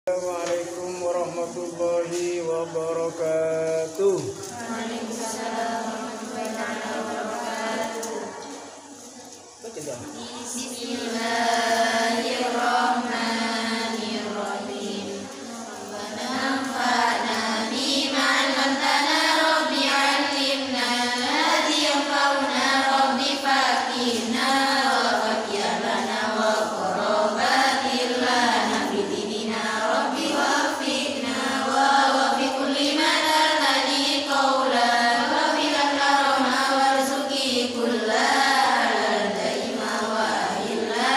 Assalamualaikum warahmatullahi wabarakatuh. Waalaikumsalam warahmatullahi wabarakatuh. Bismillahirrahmanirrahim. Rabbana anfa'na bima 'allamtana rabbi 'allimna alladhi yanfa'una rabbi faqihna wa faqihna wa qarabatil lana fi dinina rabbi wafiqna wa fi kulli ma talani qawla wa fi al-karama warzuqi kulla daima wa illa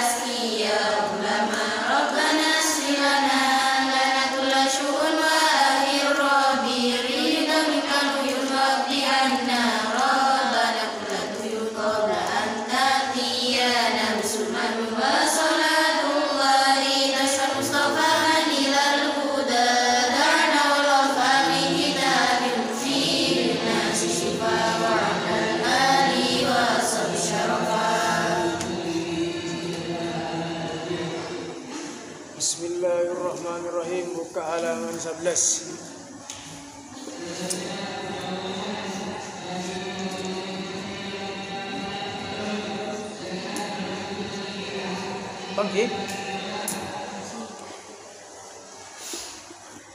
askiya ulama rabbana silana lana kulla syu'un wa akhir rabbi ridha minka yurabbi anna rabbana kulla tuyul qabla anta tiyana musulman wa salatullahi tasal mustafa manilal huda da'na wala fami kitabim fi nasi shifa wa ali wa sahbi syarafa. Bismillahirrahmanirrahim. Buka halaman 11. Pagi.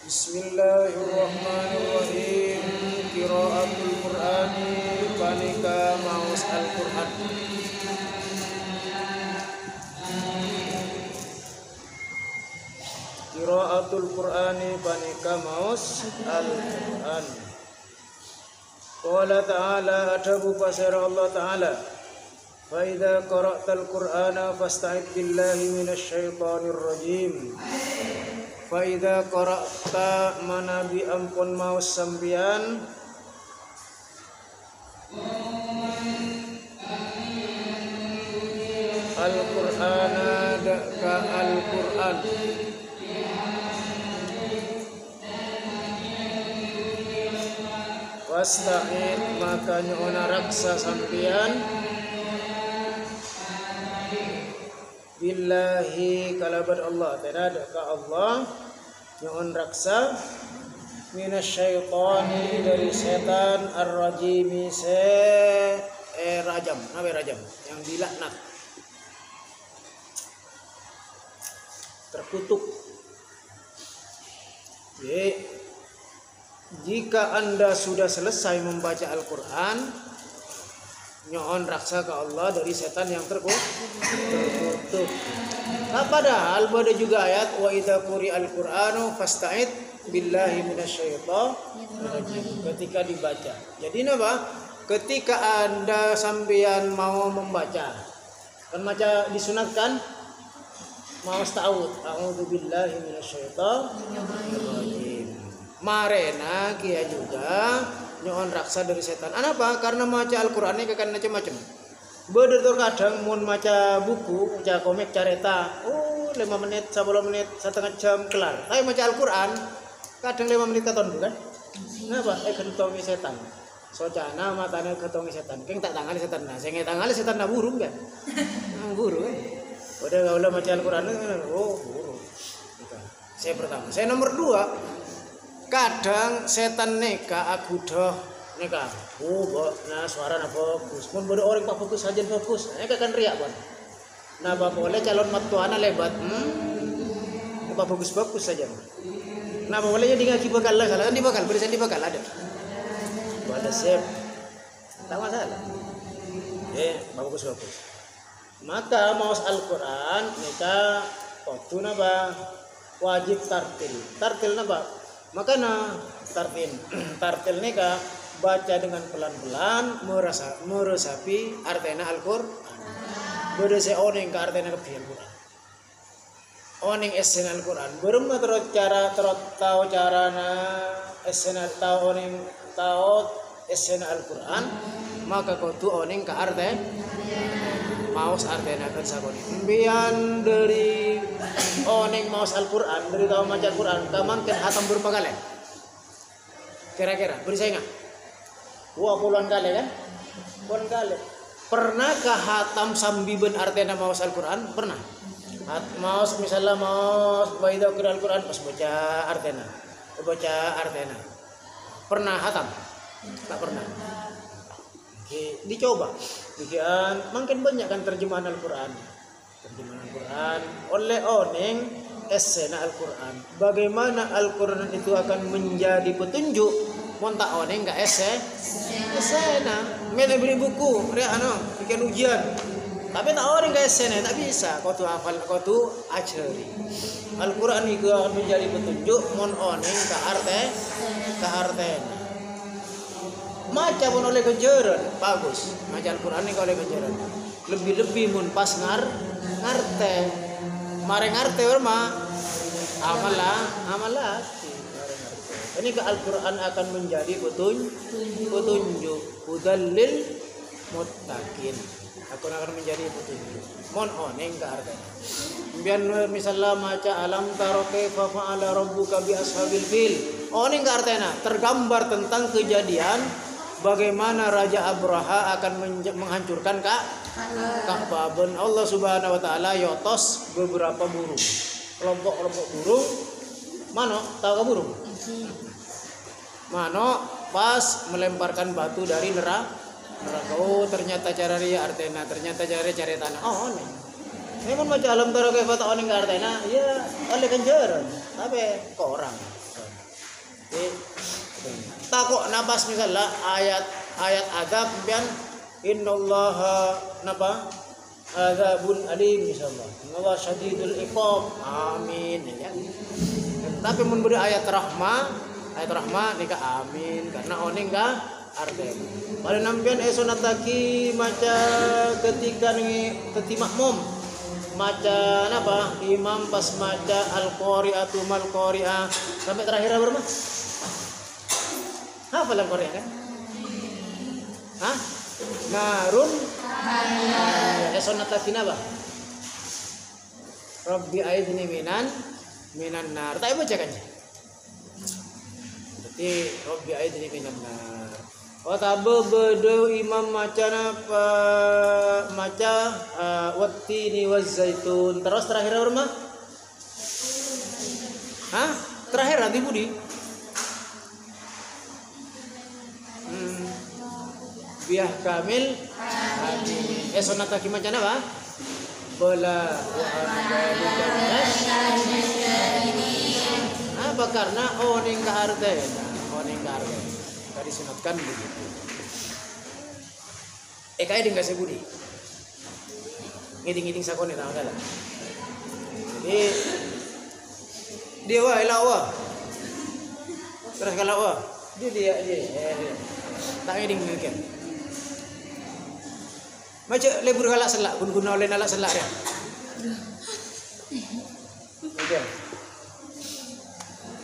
Bismillahirrahmanirrahim. Qiraatul Qur'ani panika maus Al-Qur'an. Qiraatul Qur'ani panika maus Al-Qur'an. Qala ta'ala adabu pasara Allah ta'ala. Fa idza qara'tal Qur'ana fasta'id billahi minasyaitonir rajim. Fa idza qara'ta manabi ampun maus sambian Al-Qur'ana ka Al-Qur'an. Wasta'id maka nyuona raksa sampian billahi kalabat Allah tidak ka Allah nyuon raksa minasyaitani dari setan ar-rajimi rajam nabi rajam yang dilaknat terkutuk. Jika Anda sudah selesai membaca Al-Quran, nyoon raksa ke Allah dari setan yang terkutuk. Nah, padahal ada juga ayat wa idza quri'al Qur'anu fasta'id billahi minasyaitonir rajim ketika dibaca. Jadi apa? Ketika Anda sampean mau membaca, kan baca disunatkan mau ta'awud, a'udzu billahi minasyaitonir rajim. Marena kia juga nyoon raksa dari setan. Kenapa? Karena maca Al-Qur'an ini kan macam-macam. Bener kadang mau maca buku, maca komik careta, 5 menit, 10 menit, setengah jam kelar. Tapi maca Al-Qur'an kadang 5 menit katon bukan? Kenapa? Kentongi setan. Socana matanya kentongi setan. Keng tak tangani setan. Nah, saya tangani setan na burung kan? Burung kan? Udah gak udah maca Al-Qur'an burung. Saya pertama. Saya nomor 2. Kadang setan neka aku dah neka nah suara na fokus pun bodoh orang pak fokus saja fokus neka kan riak bon nah bapak boleh calon matuana lebat pak fokus saja nah bapak boleh jadi ngaki bakal lah salah kan dibakal berisan dibakal ada sep tak masalah fokus maka maus Al-Quran neka waktu napa wajib tartil napa makanya tartil neka baca dengan pelan-pelan meresapi artinya Al-Qur'an. Beda seoning ke artinya kebian Qur'an. Oning esen Al-Qur'an. Berma terus tahu carana esen tahu oning tahu esen Al-Qur'an maka kau tu oning ke artinya maus artinya kan sakoni. Bian dari oning maus Al-Qur'an dari tahu maca Qur'an kaman kan hatam berapa kali? Kira-kira beri saya ingat. Puluhan kali kan? Puluhan kali. Pernahkah hatam sambiben artinya maus Al-Qur'an? Pernah. Maus misalnya maus wa idza qira al-Qur'an pas baca artena. Baca artena. Pernah hatam? Tak pernah. Oke, dicoba. Bikin makin banyak kan terjemahan Al-Qur'an. Terjemahan Al-Qur'an oleh oneng esena Al-Qur'an. Bagaimana Al-Qur'an itu akan menjadi petunjuk? Monta oneng enggak esena. Mene beli buku, ria bikin ujian. Tapi tak orang enggak esena, tak bisa. Kau tu hafal, kau tu ajari. Al-Qur'an itu akan menjadi petunjuk mon oneng ka arte. Maca pun oleh kejaran bagus. Maca Al-Qur'an ini oleh kejaran. Lebih-lebih mun pas ngarte. Mare ngarte berma amalah. Ini ke Al-Qur'an akan menjadi petunjuk hudallil muttaqin. Akan menjadi petunjuk. Mon oneng ka arte. Biar misalnya maca alam taro kaifa fa'ala rabbuka bi ashabil fil. Oneng ka artena tergambar tentang kejadian bagaimana Raja Abraha akan menghancurkan Ka'bah. Allah Subhanahu wa taala yotos beberapa burung. Kelompok burung. Mano tahu ka burung? Mano pas melemparkan batu dari neraka. Oh, ternyata cara dia artena, ternyata cara cari tanah. Oh, nih. Memang macam alam taro kaifa ta'ala ka artena, ya oleh kanjaran. Tapi kok orang. Takok napas misalnya ayat adab pian innallaha napa adzabun alim misalnya innallaha syadidul iqab amin ya. Tapi mun beri ayat rahmah nika amin karena oning ka arten pada nampian esonataki maca ketika makmum maca napa imam pas maca al-qari'atu mal qari'ah sampai terakhir berapa? Hafal Al-Qur'an kan? Hah? Narun esonata kinaba. Rabbi aidni minan nar. Tak baca kan? Jadi Rabbi aidni minan nar. Oh tabe bedo imam maca apa? Maca wattini waz-zaitun. Terus terakhir apa? Hah? Terakhir nanti Budi. Biah kamil sonata kimacan apa? Bola apa karena oning ka arte tadi sunatkan begitu kaya di nggak sebudi ngiding sakone tahu kan jadi dia lawa terus kalau dia tak ngiding mungkin macam lebur galak selak pun guna oleh nalak selak dia. Okay.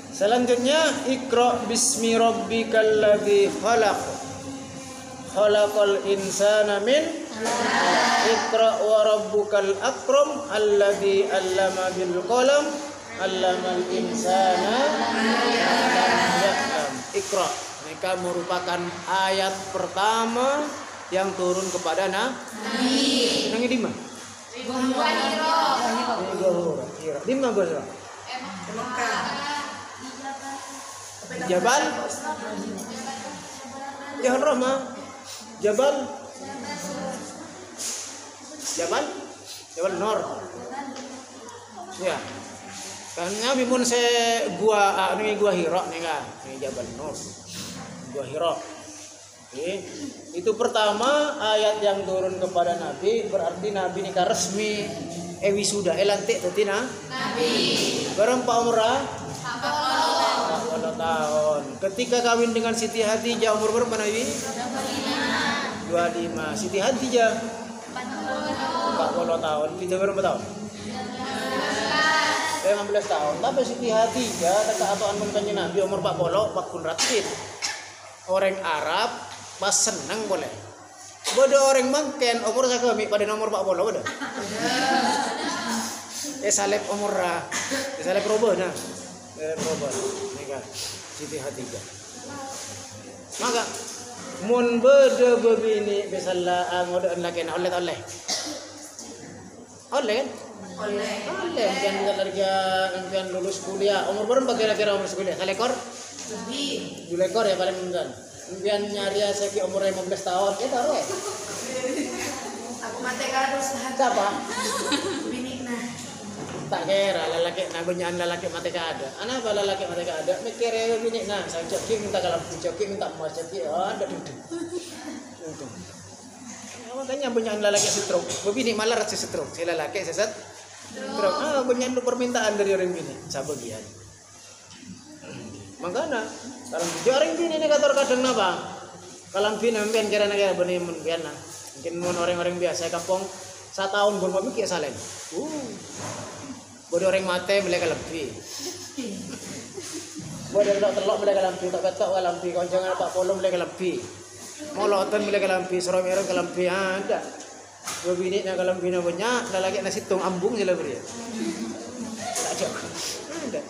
Selanjutnya Iqra bismi rabbikal ladzi khalaq. Khalaqal insana min 'alaq. Iqra wa rabbukal akram alladzi 'allama bil qalam 'allamal insana ma lam ya'lam. Iqra mereka merupakan ayat pertama yang turun kepada Nabi. Nang di mana? Di mana bahasa? Jabal Rama. Jabal Nur. Ya. Karena bimun se gua Hira nih kan. Ini Jabal Nur. Gua Hira. Okay. Itu pertama ayat yang turun kepada Nabi berarti Nabi nikah resmi wisuda lantik tetina Nabi berapa umrah 40 tahun ketika kawin dengan Siti Hadijah umur berapa Nabi 25 Siti Hadijah 40 tahun kita berapa tahun 15 tahun tapi Siti Hadijah kata atuan mengkannya Nabi umur 40 rakit orang Arab pas senang boleh. Bodoh orang mangken umur saya kami pada nomor 40 bodoh. Salib umur salib roboh nah. Roboh nika Siti Hadijah. Maka mun bodoh bebini bisallah ngodoan lagi oleh kan? Oleh. Impian lulus kuliah. Umur berapa kira-kira umur kuliah? Selekor? Lebih. 2 ekor ya paling mungkin. Impian nyari saya umur 15 tahun. Taruh. Aku mati kadus. Siapa? Binik nah. Tak kira lalaki nagunyaan lalaki mati kada. Anak apa lalaki mati kada? Mikirnya binik nah. Saya coki minta kalau coki minta emas coki. Ada duduk. Makanya banyak lelaki stroke. Begini malah rasa stroke. Si lelaki sesat stroke. Banyak permintaan dari orang ini. Sabagian. Makanya kalau orang ini ni kata kadang napa? Kalau pian kira-kira benih pian nah. Mungkin orang-orang biasa kampung 1 tahun pun mau mikir salen. Bodoh orang mati mereka lebih. Bodoh tak telok mereka lebih, tak ketok lebih. Konjangan Pak Polo mereka lebih. Molotan mereka lampi, Soromero kelampi ada. Bebini nak kelampi na banyak, lalaki nasi tung ambung je lah beri. Tak cukup. Ada.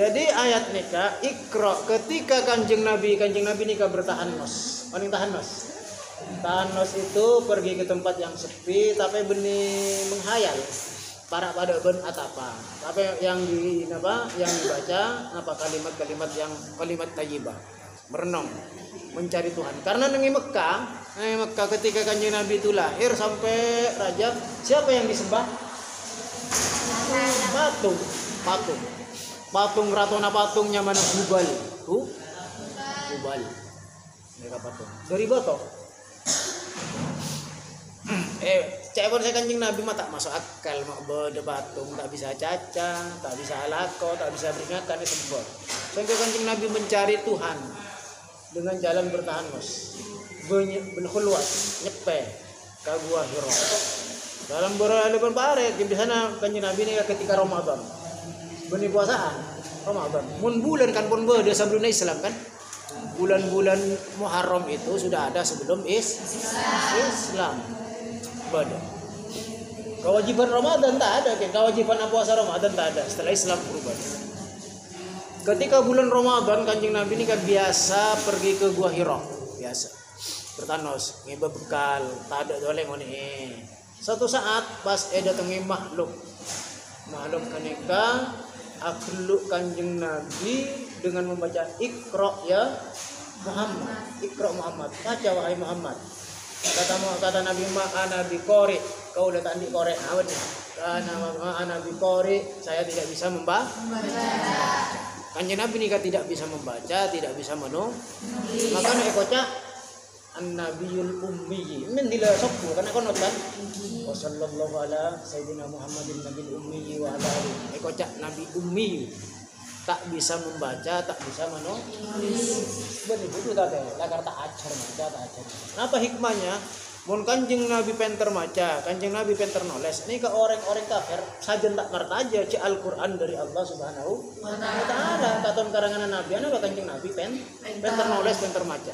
Jadi ayat nikah Iqra ketika kanjeng Nabi nikah bertahan nos. Paling tahan nos. Tahan nos itu pergi ke tempat yang sepi tapi benih menghayal. Para pada ben atapa. Tapi yang dibaca apa kalimat-kalimat yang kalimat thayyibah. Merenung, mencari Tuhan. Karena di Mekah ketika kanjeng Nabi itu lahir sampai Rajab, siapa yang disembah? Patung ratona patungnya mana Hubal. Hubal. Mereka patung. Dari batu. Cewek saya kanjeng Nabi mah tak masuk akal mak berdebatung, tak bisa caca, tak bisa alako, tak bisa beringatkan sembah. Sehingga kanjeng Nabi mencari Tuhan dengan jalan bertahan nos, berkhulwat, nyepe, ke Gua Hira. Dalam berleban paret di sana kanjeng Nabi ini ketika Ramadan, benih puasaan Ramadan. Mun bulan kan pun beda sebelum Islam kan. Bulan-bulan Muharram itu sudah ada sebelum Islam. Bada. Kewajiban Ramadan tak ada, kewajiban puasa Ramadan tak ada setelah Islam berubah. Ketika bulan Ramadan kanjeng Nabi ini kan biasa pergi ke Gua Hira, biasa bertanos, ngeba bekal, tak ada doleng ini. Suatu saat pas datangi makhluk kanika akhluk kanjeng Nabi dengan membaca Iqra ya Muhammad, Iqra Muhammad, baca wahai Muhammad. Kata Nabi ana biqori, kau udah tak diqori awet. Ana biqori, saya tidak bisa membaca. Kanjeng Nabi nikah tidak bisa membaca, tidak bisa menulis. Maka nek kocak an-nabiyul ummi. Mendila sokku karena konot kan. Wassallallahu ala sayyidina Muhammadin nabiyil ummi wa ala alihi. Kocak nabi ummi. Tak bisa membaca, tak bisa menulis. Betul tak ada. Lagar tak ajar maca, tak ajar. Apa hikmahnya? Mun kanjeng Nabi penter maca, kanjeng Nabi penter noles. Ini ke orang-orang kafir sajen tak ngerti aja ci Al-Qur'an dari Allah Subhanahu wa taala. Katon karangan Nabi ana kanjeng Nabi penter noles, penter maca.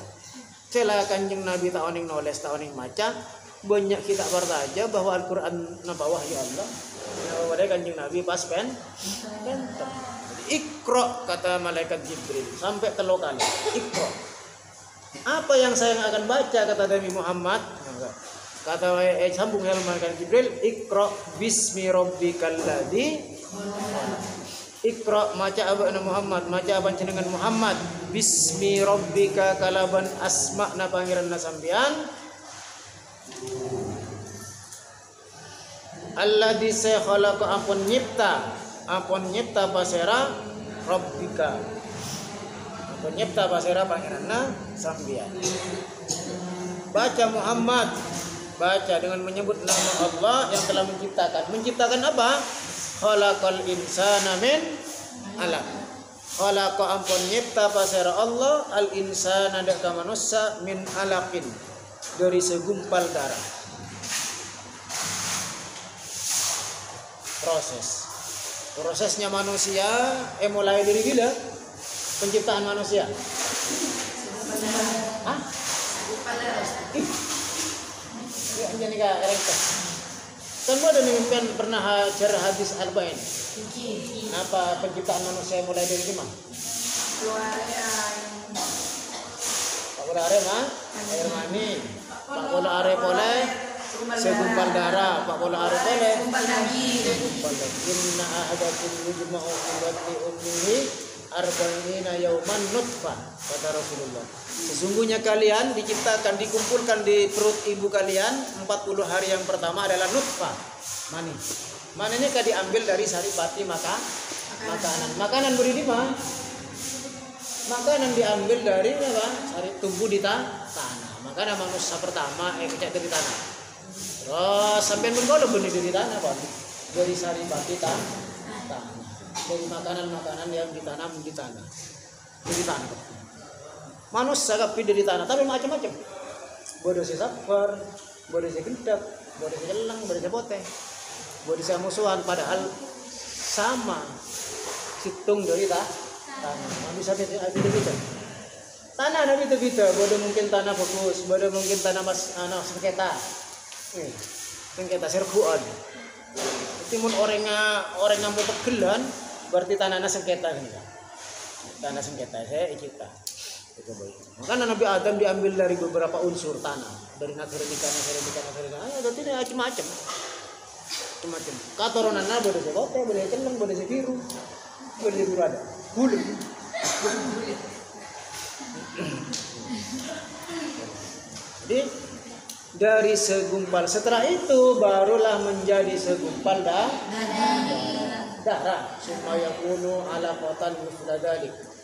Cela kanjeng Nabi tak oning noles, tak oning maca, banyak kita bertaja bahwa Al-Qur'an na bawah ya Allah. Nah, pada kanjeng Nabi pas penter. Iqra kata malaikat Jibril sampai 3 kali. Iqra. Apa yang saya akan baca kata Nabi Muhammad? Kata sambung malaikat Jibril, Iqra bismi rabbikal ladzi. Iqra maca abana Muhammad, maca aban jenengan Muhammad, bismi rabbika kalaban asma'na pangeranna sampean. Alladzi khalaqa ampun nyipta pasera rabbika. Ampun nyipta pasera pangeranna sampean. Baca Muhammad, baca dengan menyebut nama Allah yang telah menciptakan. Menciptakan apa? Khalaqal insana min alaq. Khalaqa ampun nyipta pasera Allah al insana dak manusia min alaqin, dari segumpal darah. Prosesnya manusia mulai dari bila penciptaan manusia. Hah? Ya jadi ka erengka. Kan ada mimpian pernah ajar hadis arba'in. Apa penciptaan manusia mulai dari mana? Pak Bola are mah air mani. Pak Bola are boleh segumpal darah 40 hari boleh. Segumpal daging. Segumpal daging. Inna ahadakum yujma'u fi batni ummihi arba'ina yauman nutfah, kata Rasulullah. Sesungguhnya kalian diciptakan, dikumpulkan di perut ibu kalian 40 hari yang pertama adalah nutfah, mani. Mani ini kan diambil dari saripati makanan. Makanan beri di mana? Makanan diambil dari apa? Sari tumbuh di tanah. Makanan manusia pertama kecek dari tanah. Terus sampai menggolong benih dari tanah, Pak. Dari saripati tanah. Dari makanan-makanan yang ditanam di tanah. Dari tanah. Manusia kapi dari tanah, tapi macam-macam. Bodoh si safar, bodoh si gendap, bodoh si jelang, bodoh si bote, bodoh si musuhan, padahal sama situng dari tanah. Manusia itu beda. Tanah ada beda. Bodoh mungkin tanah bagus, bodoh mungkin tanah sengketa. Sengketa serbuan. Timun orangnya mau pegelan, berarti tanahnya sengketa ini. Tanah sengketa saya cipta. Makanya Nabi Adam diambil dari beberapa unsur tanah, dari naserenika, berarti ini macam-macam. Katoronana boleh sekote, boleh celeng, boleh biru ada, bulu. Jadi dari segumpal, setelah itu barulah menjadi segumpal darah. Supaya kuno ala kotan musladalik.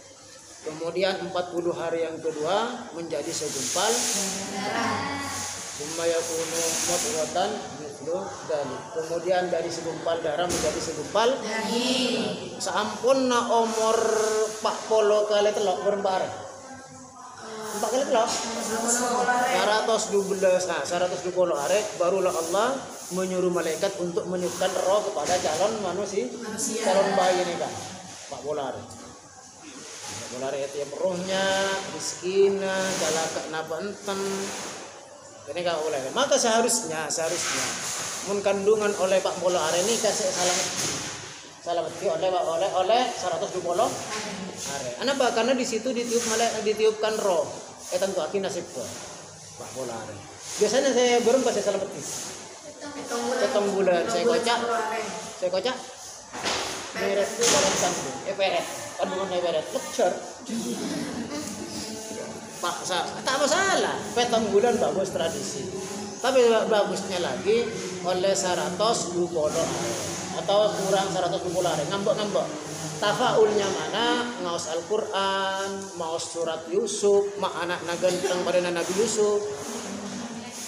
Kemudian 40 hari yang kedua menjadi segumpal supaya kuno mudghatan musladalik. Kemudian dari segumpal darah menjadi segumpal daging. Sampun umur 40 kali telok berembar. 4 kali telok 112 arek barulah Allah menyuruh malaikat untuk meniupkan roh kepada calon manusia. Calon bayi ini kan 40 arek. Mulai tiap rohnya, miskinnya, galak napa enten. Ini enggak boleh. Maka seharusnya mun kandungan oleh Pak Polo are ini kasih salamati oleh 120 are. Kenapa? Karena di situ ditiupkan roh. Tentu akin nasib tuh Pak Polo are. Biasanya saya belum kasih salamati. Ketong bulan saya kocak. Meret dalam sambung, peret, kandungan peret, lecur. Paksa, tak masalah. Petang bulan bagus tradisi. Tapi bagusnya lagi oleh 120 hari atau kurang 120 hari, ngambek. Tafaulnya mana? Ngaos Al-Quran, maos surat Yusuf, anak naganteng pada Nabi Yusuf.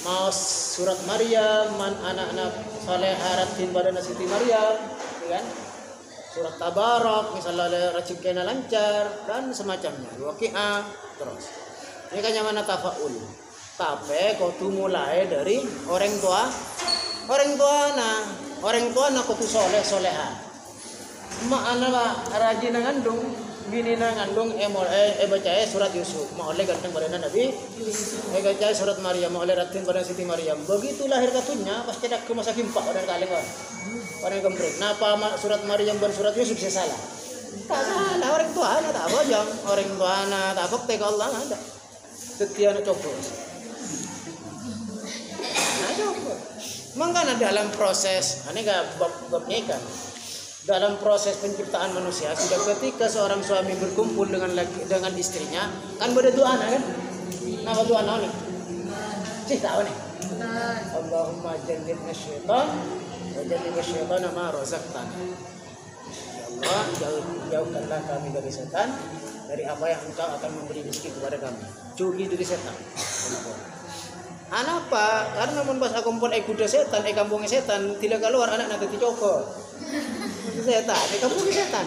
Maos surat Maryam, anak-anak saleh haratin pada Siti Maryam, kan? Surat Tabarak, misalnya rezekina lancar dan semacamnya. Waqi'ah terus. Ini kan yang mana tafaul. Tapi kau tu mulai dari orang tua kau tu soleha. Mak anak rajin ngandung, bini ngandung baca surat Yusuf, mau oleh ganteng pada Nabi. Baca surat Maryam, mau oleh ratin pada Siti Maryam. Begitu lahir katunya pasti ada ke masa kimpak orang kali kan. Orang gembret. Napa surat Maryam dan surat Yusuf saya salah? Tak salah. Orang tua anak tak bojong. Orang tua anak tak fakta ke Allah ada. Setia nak coba. Nah coba. Makanya dalam proses, ini gak babnya kan. Dalam proses penciptaan manusia, sudah ketika seorang suami berkumpul dengan istrinya, kan beda dua anak kan? Napa dua anak nih? Cih tahu nih. Allahumma jannibna syaitan wa jannibna syaitana ma razaqtana. Ya Allah, jauhkanlah kami dari setan, dari apa yang Engkau akan memberi rezeki kepada kami. Cugi dari setan. Anapa? Karena mun pas akumpul kuda setan, kampungnya setan, tidak keluar anak nanti dicokot. Setan, kampungnya setan.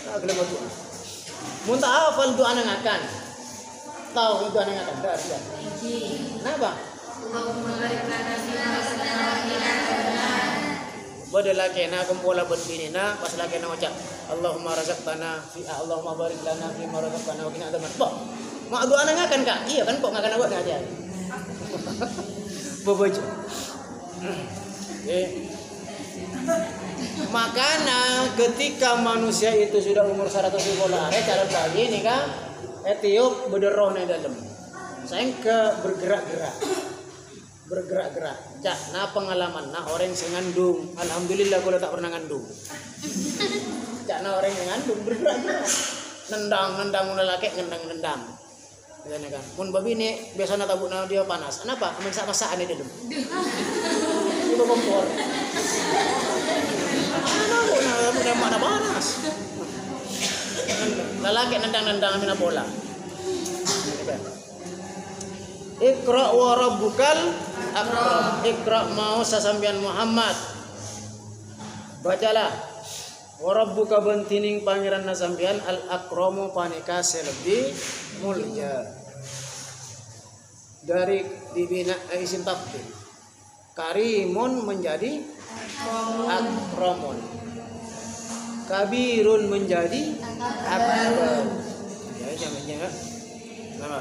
Tak boleh berdoa. Mun tak hafal doa nangakan. Tahu doa nangakan dah. Kenapa? Bada laki na kumpola berdini na pas laki na ucap Allahumma razaqtana fi Allahumma barik lana fi ma razaqtana wa qina adzaban nar. Mak doa nangakan Kak? Iya kan kok ngakan awak dia. Bobojo. Makanya ketika manusia itu sudah umur 110 hari calon bayi ini kan etiup bederoh di dalam. Saya ke bergerak-gerak. bergerak-gerak. Cak, nah pengalaman, nah orang yang ngandung. Alhamdulillah kalau tak pernah ngandung. Cak, nah orang yang ngandung bergerak-gerak. Nendang lelaki, nendang. Biasanya kan. Mun babi ini biasanya tabukna dia panas. Kenapa? Amin sak masakan di dalam. Itu kompor. Mana mana panas. Lelaki nendang amin bola. Iqra wa rabbukal akram. Iqra mau sasampian Muhammad. Bacalah. Wa rabbuka bentining pangeran nasampian al akramu panika selebih mulia. Dari dibina isim tafdil. Karimun menjadi akramun. Kabirun menjadi akbar. Ya jangan nama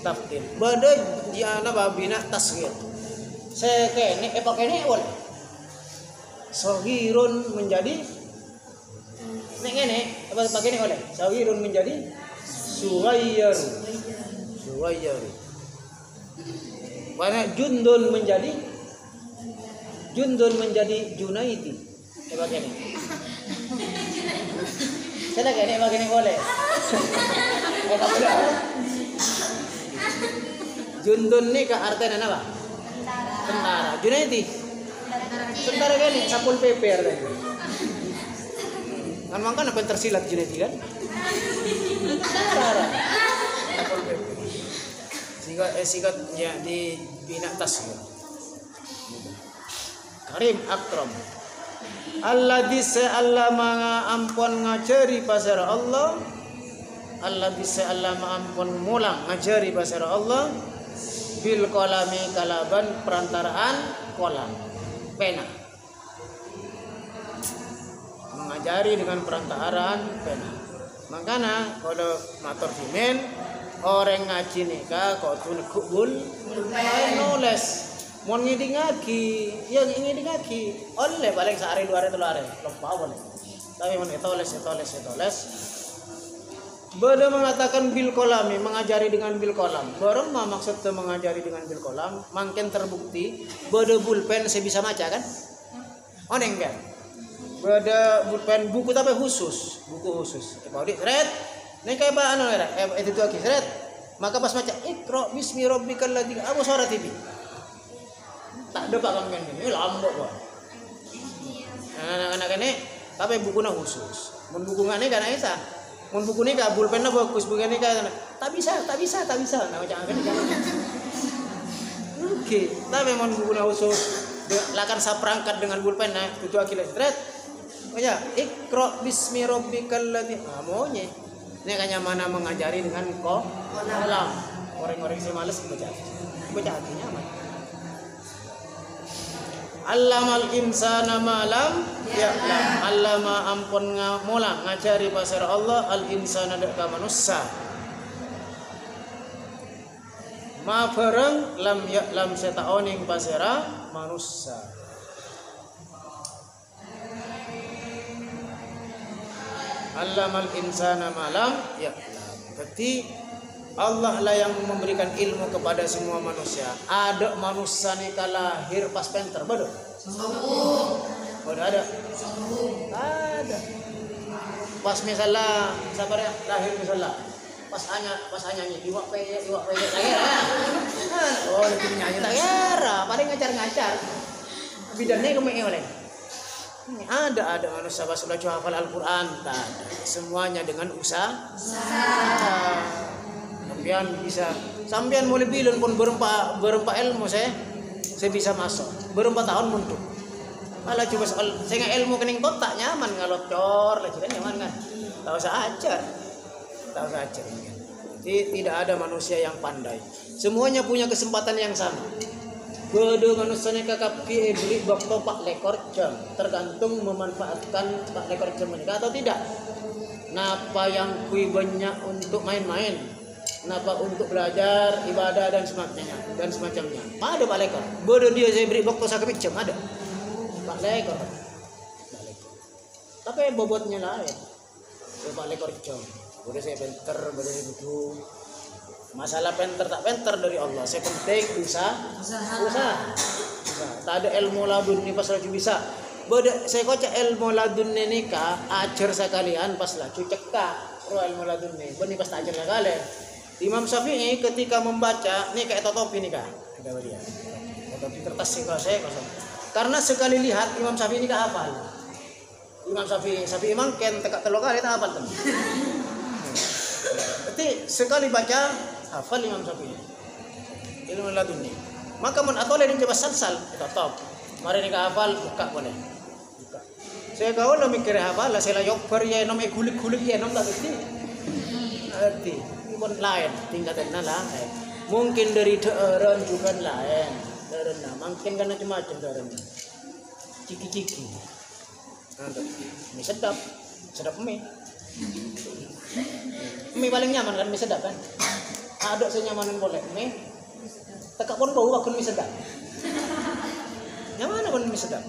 tafdil. Bada dia nama bina tasghir. Sekene pakai ini boleh. Saghirun menjadi nek ngene apa pakai ini oleh. Saghirun menjadi sughayr. Mana jundun menjadi Junaidi. Pakai ini. Saya kene pakai ini boleh. Jundun ni ke artinya apa? Tentara. Junaidi. Tentara kan ni sapul PP artinya. Kan makan apa yang tersilat Junaidi kan? Tentara. Sapul PP. Singkat ya di bina tas. Karim akram. Alladzi sa'allama ampun ngajari pasar Allah. Alladzi sa'allama ampun mulang ngajari pasar Allah. Bil kolami kalaban perantaraan kolam pena, mengajari dengan perantaraan pena. Makanya kalau matur fimen orang ngaji nikah kau tu nekubul nulis mau ngidi ngaki yang ngidi ngaki oleh balik sehari 2 hari 3 hari lupa boleh tapi mau toles Bada mengatakan bil kolami, mengajari dengan bil kolam. Barang mah maksudnya mengajari dengan bil kolam, makin terbukti. Bada bulpen saya bisa baca kan? Oneng kan? Bada bulpen buku tapi khusus, buku khusus. Kalau di red, nih kayak apa anu era? Itu lagi red. Maka pas baca Iqra bismi rabbikal ladzi apa suara TV. Tak ada pak kan ini lambok kok. Anak-anak ini tapi bukunya khusus. Mun buku ngane kan isa. Mun buku ni ka bulpenna bagus, buku ni ka tak bisa. Nah jangan kan. Oke, tapi mun buku na khusus lakan saprangkat dengan bulpen nah itu akil stret. Oh ya, Iqra bismi rabbikal ladzi amonye. Ini kanya mana mengajari dengan kolam. Orang-orang si males baca artinya apa? Allamal insana malam ya'lam. Allama ampun ngamulang ngajari pasar Allah al insana dak ka manusia. Ma barang lam ya'lam setaoning pasara manusia. Allamal insana malam ya'lam. Berarti Allah lah yang memberikan ilmu kepada semua manusia. Ada manusia ni lahir pas penter, betul? Ada. Ada. Pas misalnya, sabar ya, lahir misalnya, pas hanya ni, iwak peye, tak kira. Oh, lebih nyanyi tak kira, paling ngacar. Bidannya kemana oleh? Ada manusia pas sudah hafal Al-Quran, tak ada. Semuanya dengan usaha. Sampian mulai bilun pun berempat ilmu saya bisa masuk berempat tahun muntuk. Malah coba soal saya ilmu kening tak nyaman kalau cor lagi kan nyaman kan. Tahu saya ajar. Jadi tidak ada manusia yang pandai. Semuanya punya kesempatan yang sama. Bodoh manusianya kakap ki beli bakto 4 lekor jam. Tergantung memanfaatkan 4 lekor jam mereka atau tidak. Napa yang kui banyak untuk main-main. Kenapa untuk belajar, ibadah dan semacamnya. Ada Pak Lekor. Bodoh dia saya beri waktu 1 jam ada. Pak Lekor. Tapi bobotnya lain. Pak Lekor jam. Bodoh saya pinter, bodoh saya butuh. Masalah pinter tak pinter dari Allah. Saya penting usaha. Tak ada ilmu laduni pas laju bisa. Beda saya kocak ilmu ladun nikah ajar sekalian pas laju cekak pro ilmu ladun nih. Beni pas tak ajar sekalian. Imam Syafi'i ketika membaca nih kayak totopi nih kak. Ada dia. Totopi kertas sih kalau saya kosong. Karena sekali lihat Imam Syafi'i ini kak hafal. Imam Syafi'i emang ken tekak telo kali tak hafal tuh. Jadi sekali baca hafal Imam Syafi'i. Ilmu laduni. Maka mun atole din coba salsal itu top. Mari ni ka hafal buka boleh. Buka. Saya kau lo mikir hafal lah saya yok per ya nom gulik-gulik ya nom tak mesti. Arti pun lain tingkatan lah. Mungkin dari daerah juga lain. Daerah mungkin kan macam-macam daerah. Ciki-ciki. Mie sedap mie. Mie paling nyaman kan mie sedap kan. Ada senyamanan boleh mie. Tekak pun bau waktu mie sedap. Yang mana pun mie sedap.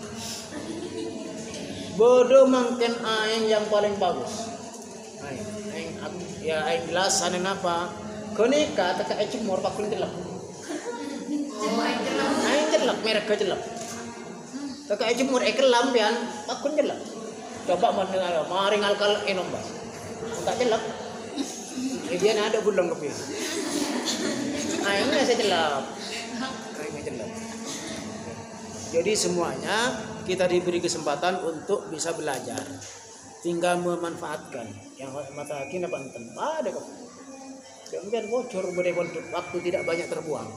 Bodoh mungkin aing yang paling bagus. Aing gelas sanen apa? Konika tekak cemur pakun jelek. Aing jelek merek ke jelek. Tekak cemur kelam pian pakun jelek. Coba mana mari ngalkal enom bas. Tak jelek. Dia ada bulang kopi. Aingnya saya jelek. Jadi semuanya kita diberi kesempatan untuk bisa belajar. Tinggal memanfaatkan. Yang mata kini apa enten? Ada kok. Jangan bocor waktu tidak banyak terbuang.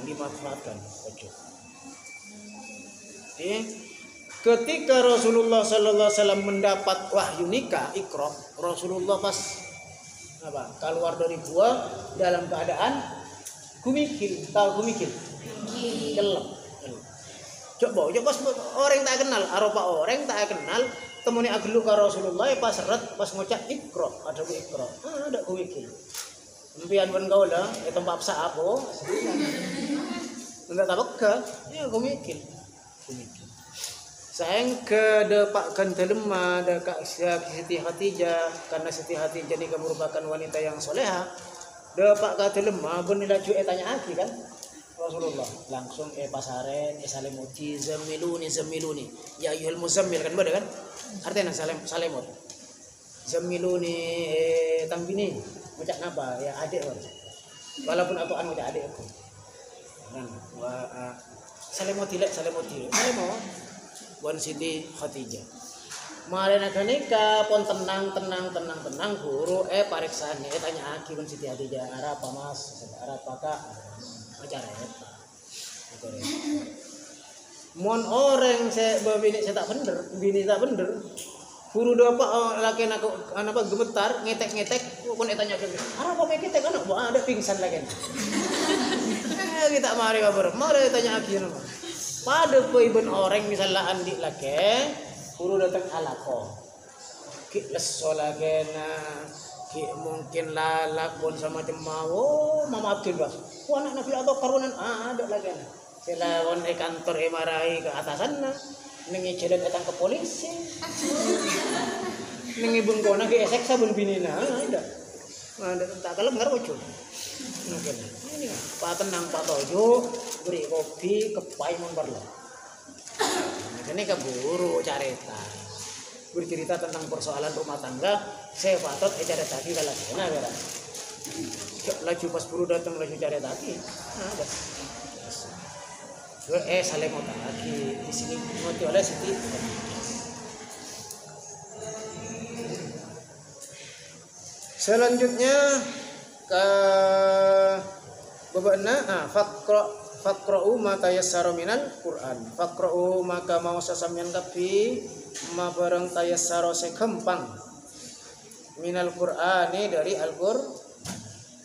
Dimanfaatkan bocor. Ketika Rasulullah sallallahu alaihi wasallam mendapat wahyu nikah Iqra, Rasulullah pas keluar dari gua dalam keadaan kumikil, tahu kumikil? Gelap. Coba orang tak kenal, aropa orang tak kenal, temuni aglu ka Rasulullah pas seret pas ngucap Iqra, ada Iqra. Ada kumikil. Impian pun kau dah, tempat apa apa? Enggak tahu ke? Ya kumikil. Sayang ke depakkan telema dekat Siti Khadijah karena Siti Khadijah ini merupakan wanita yang soleha. Depak ke telema bernilai cuy tanya aki kan Rasulullah langsung pasaren salemuti zamiluni ya ayyuhal muzammil kan beda kan artinya salemut zamiluni tangbini macam apa ya adik walaupun atuan macam adik aku kan salemuti Wan Siti Khadijah. Mari nak nikah pon tenang guru pariksaan tanya aki Wan Siti Khadijah arah apa mas arah apa kak acara eta. Mon orang saya bini saya tak bener. Guru doa apa laki aku apa gemetar ngetek pun tanya ke arah apa ngetek kan ada pingsan lagi. Kita mari tanya aki nama. Pada pun orang misalnya andi laki, guru datang alako, ki leso lagi ki mungkin lalak pun sama jemawo, mama Abdul bas, anak nabi atau karunan ada lagi sila on kantor marahi ke atasan nengi cedak datang ke polisi, nengi bungkona ke esek sabun binina ada tak kalau nggak bocor. Mungkin ini Pak tenang Pak Tojo beri kopi kepai memberlah. Ini keburu carita bercerita tentang persoalan rumah tangga. Saya patot carita lagi kalau sana vera. Laju pas buru datang laju carita lagi. Ada. Salemot lagi di sini mati oleh Siti. Selanjutnya ke babana faqra'u ma tayassara minal Qur'an. Faqra'u maka mau sasamian kapi ma barang tayassara sekempang minal Qur'ani dari Al-Qur'an.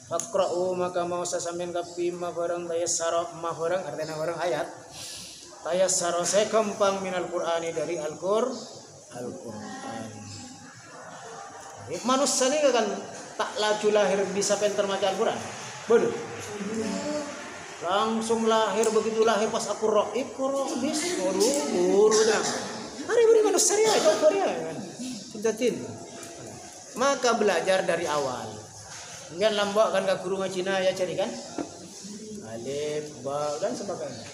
Faqra'u maka mau sasamian kapi ma barang tayassara ma barang artinya barang ayat tayassara sekempang minal Qur'ani dari Al-Qur'an. Manusia ini kan tak laju lahir bisa pintar baca Al-Quran. Bodoh. Langsung lahir begitu lahir pas aku Iqra bis guru dah. Hari beri manusia ya itu ya kan. Sudatin. Maka belajar dari awal. Kemudian lambak kan ke guru ngajina ya cari kan. Alif, ba dan sebagainya.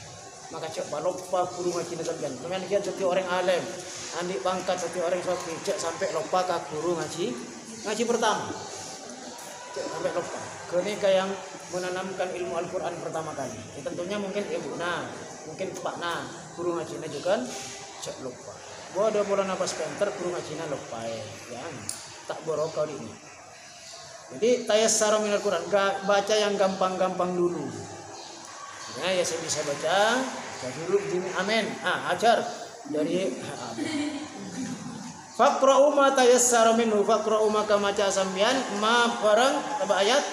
Maka cek lupa guru ngajina kan. Kemudian dia jadi orang alim. Andi pangkat jadi orang sopi cek sampai lupa ke guru ngaji pertama. Cek sampai lupa. Kenika yang menanamkan ilmu Al-Quran pertama kali. Ya, tentunya mungkin ibuna, mungkin pakna, guru ngajina juga cek lupa. Gua ada bola nafas penter, guru ngajina lupa ya. Tak borokau ini. Jadi tayassara minal Quran, baca yang gampang-gampang dulu. Ya saya bisa baca, dulu begini amin. Ajar dari faqra'u ma tayassara minhu, faqra'u maka maca sambian ma barang apa ayat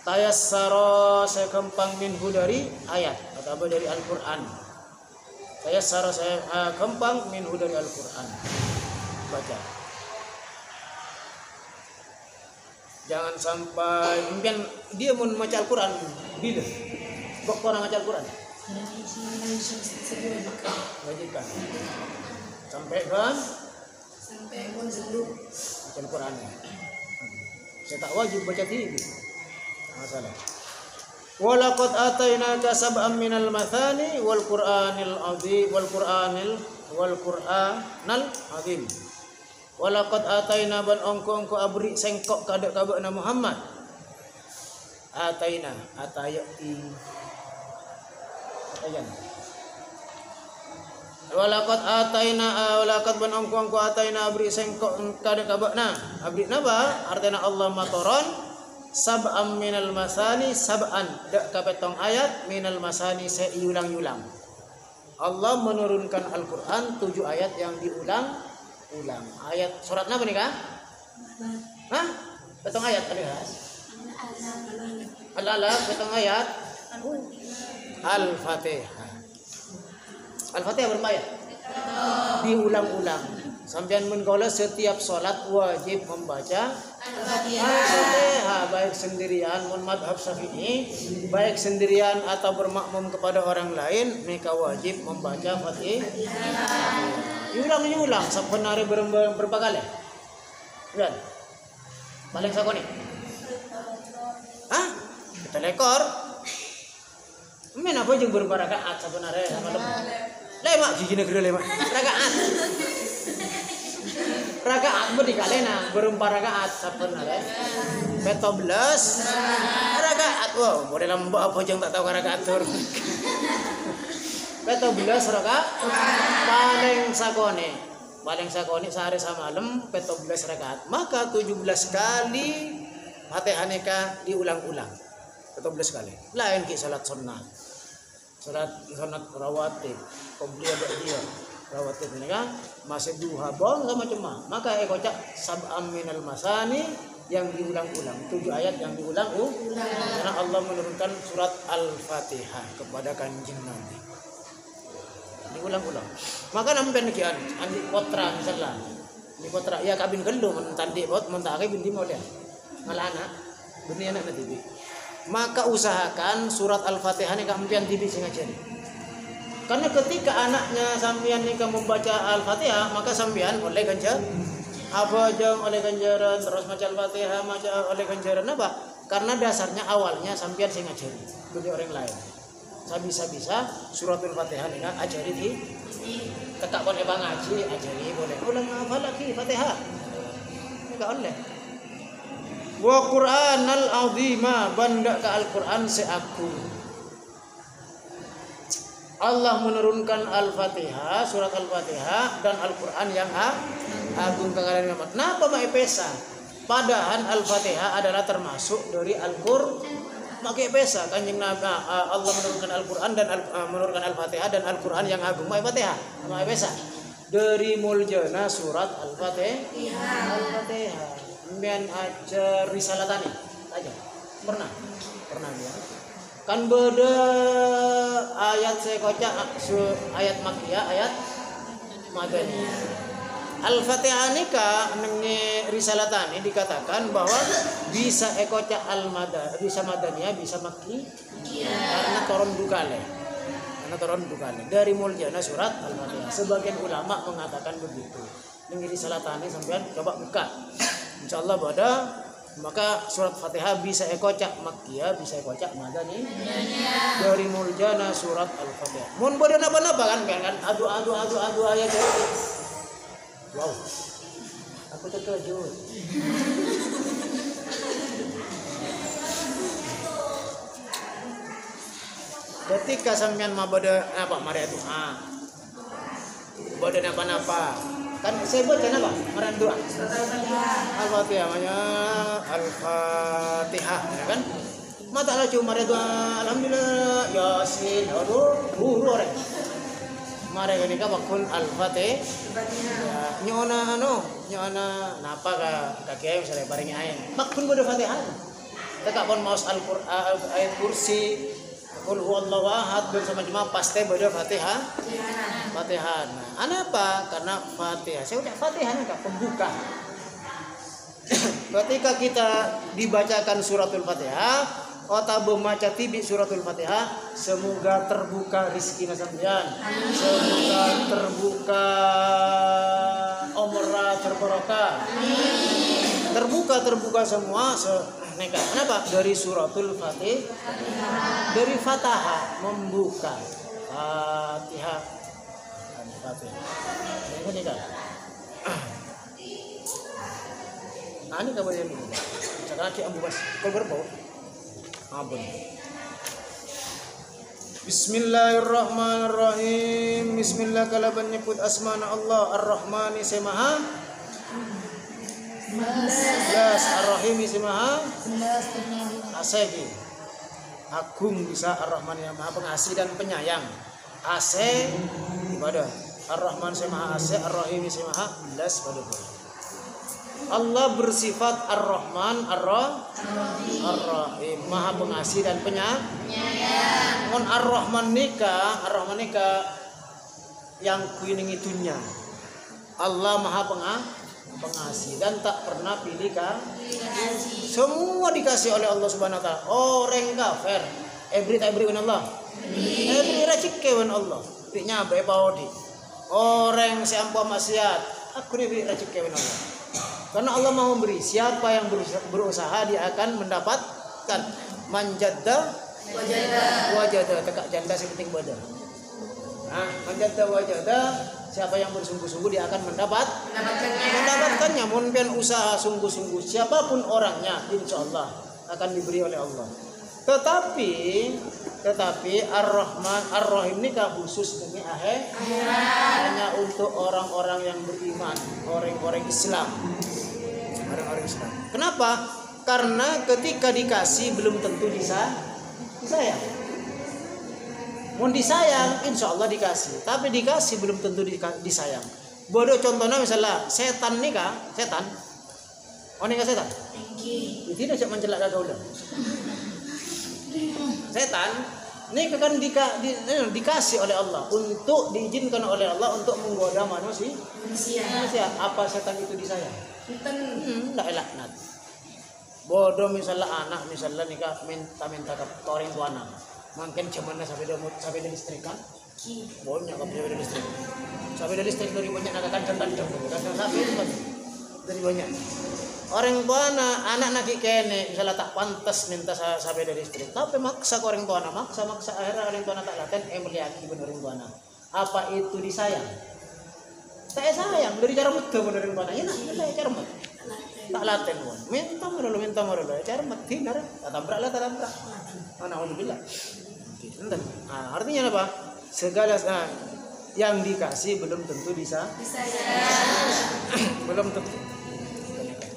tayassara saya gampang minhu dari ayat atau dari Al-Qur'an. Tayassara saya gampang minhu dari Al-Qur'an. Baca. Jangan sampai mungkin dia mau membaca Al-Quran bila kok orang baca Al-Quran wajibkan sampai kan baca Al-Quran saya tak wajib baca TV masalah. Walaqad atainaka sab'an minal mathani wal Qur'anil azim wal Qur'anil azim. Walaqad ataina ban ongko abri sengkok kadek kabak na Muhammad. Ataina atayati atayan. Walaqad ban ongko ataina abri sengkok kadek kabak na. Abri napa? Artinya Allah matoron sab'am minal masani sab'an dak kapetong ayat minal masani seulang-ulang. Allah menurunkan Al-Qur'an 7 ayat yang diulang ayat surat apa nih kak? Hah? Betong ayat tadi kan? Al-Alaq betong ayat Al-Fatihah. Al-Fatihah berapa ayat? Diulang-ulang. Sampai mengolah setiap sholat wajib membaca Al-Fatihah, baik sendirian mun madhab Syafi'i, baik sendirian atau bermakmum kepada orang lain, mereka wajib membaca Fatihah. Diulang sebenarnya berapa kali? Kan? Paling sakoni. Hah? Kita lekor. Men apa jeung berapa rakaat sebenarnya sama lemak gigi negeri lemak. Rakaat berdikalena berapa rakaat sebenarnya? 14 rakaat. Wow, model mbak apa jeung tak tahu rakaat tur. 14 rakaat paling sakone sehari semalam 14 rakaat maka 17 kali Fatihah neka diulang-ulang 14 kali lain ki salat sunnah salat rawatib qobliyah ba'diyah rawatib neka masih duha bon sama cuma maka ekocak sab'am minal masani yang diulang-ulang 7 ayat yang diulang karena Allah menurunkan surat Al-Fatihah kepada kanjeng Nabi diulang-ulang. Maka nampen kian andi potra misalnya. Di potra ya kabin gelo mentandi bot mentake binti model. Malah anak bini anak nanti. Maka usahakan surat Al-Fatihah ni kampian tibi sing ngajari. Karena ketika anaknya sampean ni membaca Al-Fatihah maka sampean oleh ganjar apa aja oleh ganjaran terus baca Al-Fatihah oleh ganjaran apa? Karena dasarnya awalnya sampean sing ngajari bagi orang lain. Bisa suratul Fatihah ni ajari di ketak boleh bang ngaji ajari boleh ulang hafal lagi Fatihah enggak oleh wa Qur'anal azima banda ke Al-Qur'an seagung Allah menurunkan Al-Fatihah surat Al-Fatihah dan Al-Qur'an yang agung kekalian amat napa mae pesa padahal Al-Fatihah adalah termasuk dari Al-Qur'an pakai pesa kanjeng Nabi Allah menurunkan Al-Qur'an dan menurunkan Al-Fatihah dan Al-Qur'an yang agung mai Fatihah mai pesa dari muljana surat Al-Fatihah kemudian ajar risalatani aja pernah dia kan beda ayat saya kocak ayat makkiyah ayat madaniyah Al-Fatihah nika nengi risalatani dikatakan bahwa bisa ekocak al-madan, bisa madaniyah, bisa makki, karena turun dukale. Dari muljana surat Al-Fatihah. Sebagian ulama mengatakan begitu. Nengi risalatani sampean coba buka. Insyaallah pada Maka surat Fatihah bisa ekocak Makkiyah, bisa ekocak Madani. Dari Murjana surat Al-Fatihah. Mun bodoh napa-napa kan adu ayat. Wow. Aku terkejut. Ketika sampean mah bodoh apa mari itu bodoh napa-napa. Kan saya baca apa? Maran doa. Al-Fatihah namanya Al-Fatihah ya kan? Mata lah cuma doa alhamdulillah Yasin. Aduh, orang. Mari ketika bakun Al-Fatihah. Nyona napa ka kiai misalnya barengi aing. Bakun bodo Fatihah. Tekak pon maos Al-Qur'an ayat kursi Qul huwallahu ahad bersama jemaah pasti bodo Fatihah. Nah, apa? Karena Fatihah. Saya udah Fatihah kan pembuka. Ketika kita dibacakan suratul Fatihah, otak membaca tibi suratul Fatihah, semoga terbuka rezeki sampean. Semoga terbuka umrah terbarokah. Terbuka semua kenapa? Dari suratul Fatihah. Dari Fatihah membuka. Fatihah. Ini kan. Ini kabar yang ini. Sekarang cik ambu bas. Kau berbau. Abun. Bismillahirrahmanirrahim. Bismillah kalaban nyebut asmana Allah Ar-Rahmani semaha. Yes, Ar-Rahimi semaha. Asegi. Agung bisa Ar-Rahman yang maha pengasih dan penyayang. Ase ibadah. Ar-Rahman semaha ase, Ar-Rahimi semaha belas pada Allah bersifat Ar-Rahman, Ar-Rahim, maha pengasih dan penyayang. Mon Ar-Rahman nikah yang kuining itunya. Allah maha pengasih dan tak pernah pilih semua dikasih oleh Allah Subhanahu wa taala. Orang kafir, every Allah. Every racik kewan Allah. Tiknya bae paudi. Orang siapa maksiat, aku diberi racik kewan Allah. Karena Allah mau memberi, siapa yang berusaha dia akan mendapatkan. Manjadda wajada tekak janda sepenting badan. Manjadda wajada, siapa yang bersungguh-sungguh dia akan mendapatkannya. Mungkin usaha sungguh-sungguh siapapun orangnya, insya Allah akan diberi oleh Allah. Tetapi Ar-Rahman Ar-Rahim ini khusus demi akhirat, hanya untuk orang-orang yang beriman, orang-orang Islam. Kenapa? Karena ketika dikasih belum tentu disayang. Mau disayang, insya Allah dikasih. Tapi dikasih belum tentu disayang. Bodoh contohnya misalnya setan. Oh nikah setan. Tidak siap mencelak gaulan. Setan ini kan dikasih oleh Allah untuk diizinkan oleh Allah untuk menggoda manusia. Apa setan itu disayang? Tidak elaknat. Bodoh misalnya anak nikah minta ke orang tua anak. Mungkin cuman sampai dari listrik kan? Banyak kan sampai dari listrik. Sampai dari listrik dari banyak nak kan sampai dari banyak. Orang tua anak nak kene misalnya tak pantas minta sampai dari listrik. Tapi maksa ke orang tua maksa akhirnya orang tua tak laten meliaki benar orang tua. Apa itu disayang? Tak sayang dari cara mudah benar orang tua. Ya nak cara mudah. Tak laten pun. Minta merulu. Cara mudah hinar. Tak tabrak. Mana orang bilang. Artinya apa? Segala yang dikasih belum tentu disayang. Belum tentu.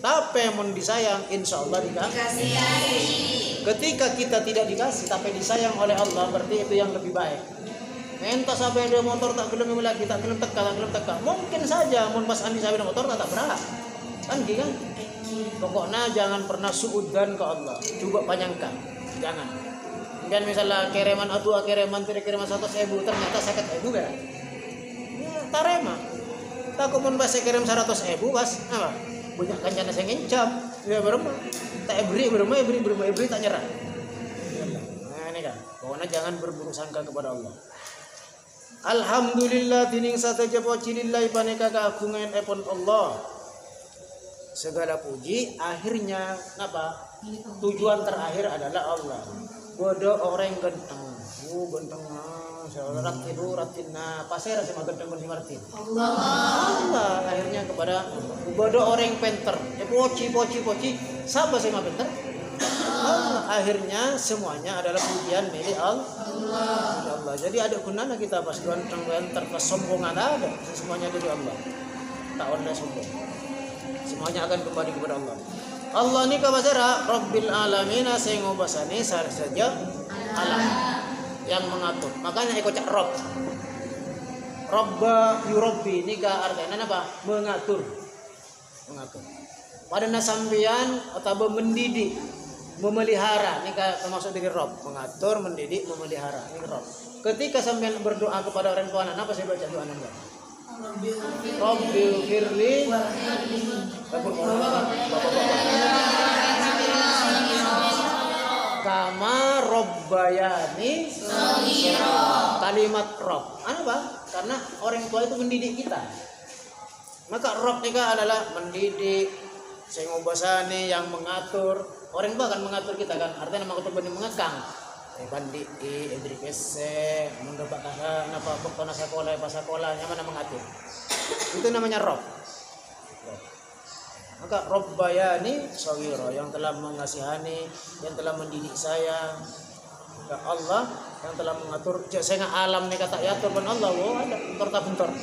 Tapi yang disayang insya Allah dikasih. Ketika kita tidak dikasih tapi disayang oleh Allah, berarti itu yang lebih baik. Entah sampai ada motor tak gelem lagi, tak gelem teka. Mungkin saja mun pas andi sampai ada motor tak berat. Kan gitu kan? Pokoknya jangan pernah suudzon ke Allah. Coba panjangkan. Jangan. Dan misalnya kiriman 100.000 ternyata 50.000 kan. Ya, tarema. Takut mun pas kirim 100.000 pas apa? Banyak kancana saya ngencam ya berema tak beri tak nyerah. Nah ini kan pokoknya jangan berburuk sangka kepada Allah. Alhamdulillah tining sata jabo cilillahi paneka keagungan epon Allah. segala puji akhirnya apa? Tujuan terakhir adalah Allah. Bodoh orang genteng. Genteng. Seorang tidur ratina pasir sama genteng Martin. Allah akhirnya kepada bodoh orang penter. Poci. Siapa sama penter? Allah. Akhirnya semuanya adalah pujian milik Allah. Jadi ada gunanya kita pas ganteng penter pas sombong ada. Semuanya dari Allah. Tak ada sombong. Semuanya akan kembali kepada Allah. Allah ni kabasara Rabbil alamin sing ngobasani saja alam yang mengatur. Makanya iko cak Rabb. Rabba yurabbi ni ka artinya apa? Mengatur. Pada nasambian atau mendidik, memelihara ni ka termasuk dari Rabb. Mengatur, mendidik, memelihara. Ini Rabb. Ketika sampean berdoa kepada orang tua, apa saya baca doa Anda? Rabbil firli kama robbayani kalimat Rob. Apa? Karena orang tua itu mendidik kita. Maka Rob juga adalah mendidik, sing ngobasani yang mengatur. Orang tua kan mengatur kita kan. Artinya mengatur benih mengekang. Bandi Edri Kese mengebak apa pokoknya sekolah yang mana mengatur itu namanya Rob. Maka Robbayani Sawiro yang telah mengasihani, yang telah mendidik saya. Ya Allah yang telah mengatur saya alam nih kata ya turban Allah ada bentor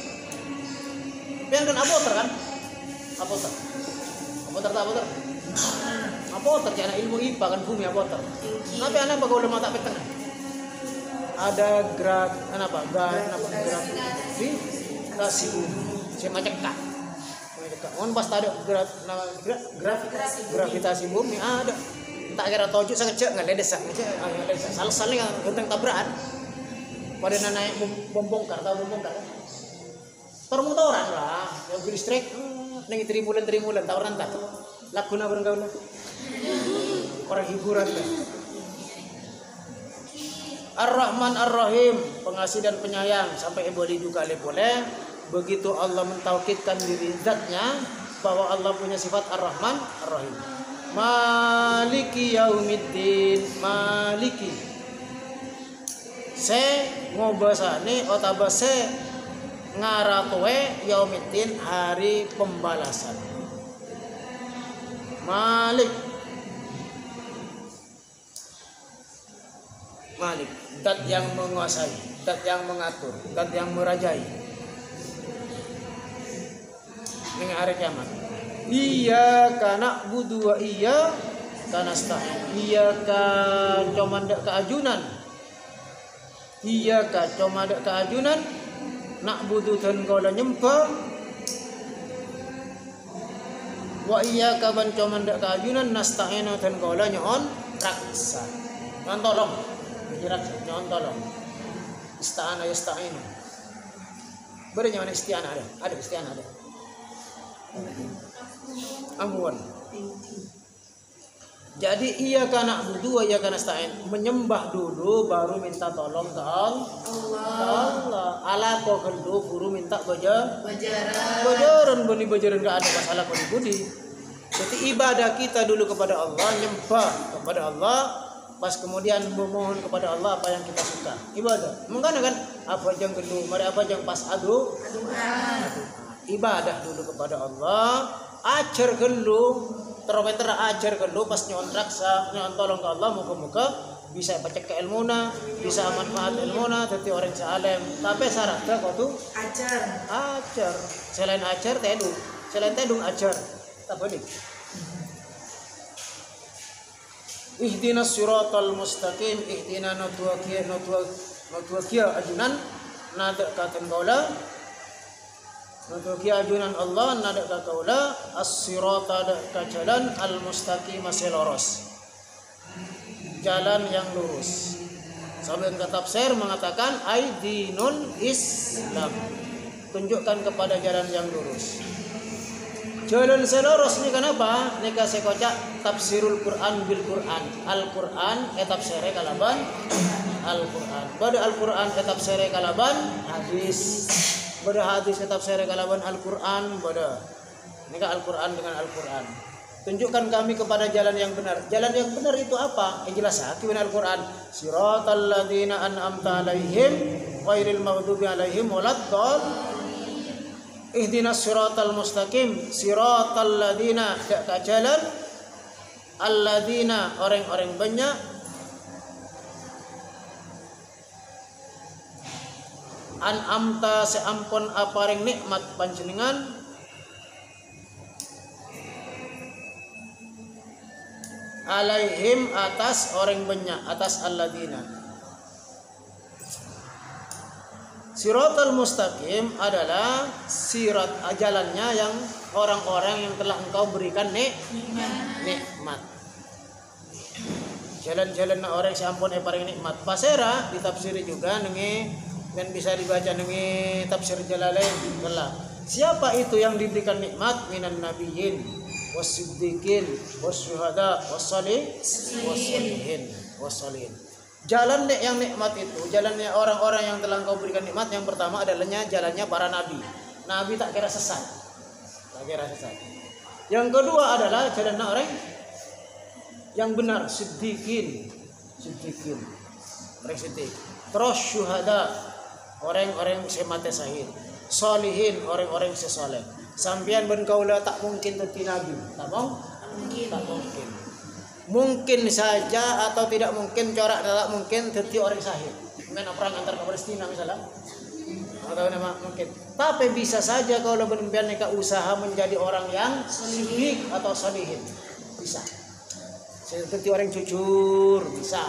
yang kan apoter kan apoter karena ilmu IPA kan bumi apoter. Tapi anak bagus udah mata peteng. Ada gravitasi bumi. Saya macam kak. On pas ada gravitasi bumi ada. Tak kira tojuk sangat cek nggak ada sak. Salah-salah yang genteng tabrakan. Pada naik membongkar. Permotoran lah, yang listrik. Nengi trimulan tawaran tak. Lakuna bergaul. Orang hiburan lah. Ar-Rahman Ar-Rahim, pengasih dan penyayang. Sampai boleh juga boleh. Begitu Allah mentaukidkan diri zatnya bahwa Allah punya sifat Ar-Rahman Ar-Rahim. Maliki yaumiddin, maliki. Se ngobasane otabase ngaratwe yaumiddin, hari pembalasan. Malik, zat yang menguasai, zat yang mengatur, zat yang merajai. Ini hari kiamat. Iyyaka na'budu wa iyyaka nasta'in. Iyyaka comandak keajunan. Iyyaka comandak keajunan. Na'budu dan kau nyembah. Wa iyyaka ban comandak keajunan nasta'in dan kau nyon raksa. Nyon tolong. Raksa nyon tolong. Ista'ana yasta'in. Berenya mana isti'ana ada? Ada isti'ana ada. Amwan. Jadi iya kana budu wa iya kana stain, menyembah dulu baru minta tolong ke Allah. Ala ko kendu guru minta bajaran bani bajaran enggak ada masalah ko budi. Jadi ibadah kita dulu kepada Allah, nyembah kepada Allah, pas kemudian memohon kepada Allah apa yang kita suka. Ibadah. Mengkana kan apa yang kendu, mari apa yang pas adu. Ibadah dulu kepada Allah, ajar gelu, terobenter ajar gelu pas nyon raksa, nyon tolong ke Allah, muka-muka bisa baca ke ilmuna, bisa manfaat ilmuna, jadi orang salem. Tapi syaratnya kau tuh ajar. Selain ajar tedung ajar. Tak boleh. Ihdinas siratal mustaqim, ihdina natwakia ajunan, nadak katan kaula. Untuk ajunan Allah nadak kaula as-sirata ka jalan al-mustaqim seloros. Jalan yang lurus. Sampai kata tafsir mengatakan aidinul Islam. Tunjukkan kepada jalan yang lurus. Jalan seloros ni kenapa? Ni kasih kocak tafsirul Quran bil Quran. Al-Quran tafsire kalaban Al-Quran. Pada Al-Quran tafsire kalaban hadis. Pada hadis kitab sere kalaban Al-Quran pada Ini Al-Quran dengan Al-Quran. Tunjukkan kami kepada jalan yang benar. Jalan yang benar itu apa? Yang jelas hakim Al-Quran. Siratal ladzina an'amta 'alaihim ghairil maghdubi 'alaihim waladdallin. Ihdinas siratal mustaqim. Siratal ladzina ka jalan alladzina orang-orang banyak an'amta seampun apareng nikmat panjenengan alaihim atas orang banyak, atas alladzina. Siratal mustaqim adalah sirat jalannya yang orang-orang yang telah engkau berikan nikmat. Jalan-jalan orang seampun paring nikmat. Pasera ditafsiri juga nengi dan bisa dibaca dengan tafsir Jalalain. Siapa itu yang diberikan nikmat? Minan nabiyyin wasiddiqin wasyuhada wassalihin. Jalan yang nikmat itu, jalannya orang-orang yang telah Engkau berikan nikmat, yang pertama adalah jalannya para nabi. Nabi tak kira sesat. Yang kedua adalah jalan orang yang benar, siddiqin. Orang siddiq. Terus syuhada, orang-orang semate sahid, solihin, orang-orang sesoleh. Sampian ben kaula tak mungkin dadi nabi. Tak mungkin. Mungkin saja atau tidak mungkin, corak tak mungkin dadi orang sahid. Men perang antar Palestina misalnya. Atau nama mungkin. Tapi bisa saja kalau ben-ben neka usaha menjadi orang yang siddiq atau solihin. Bisa. Jadi orang jujur bisa.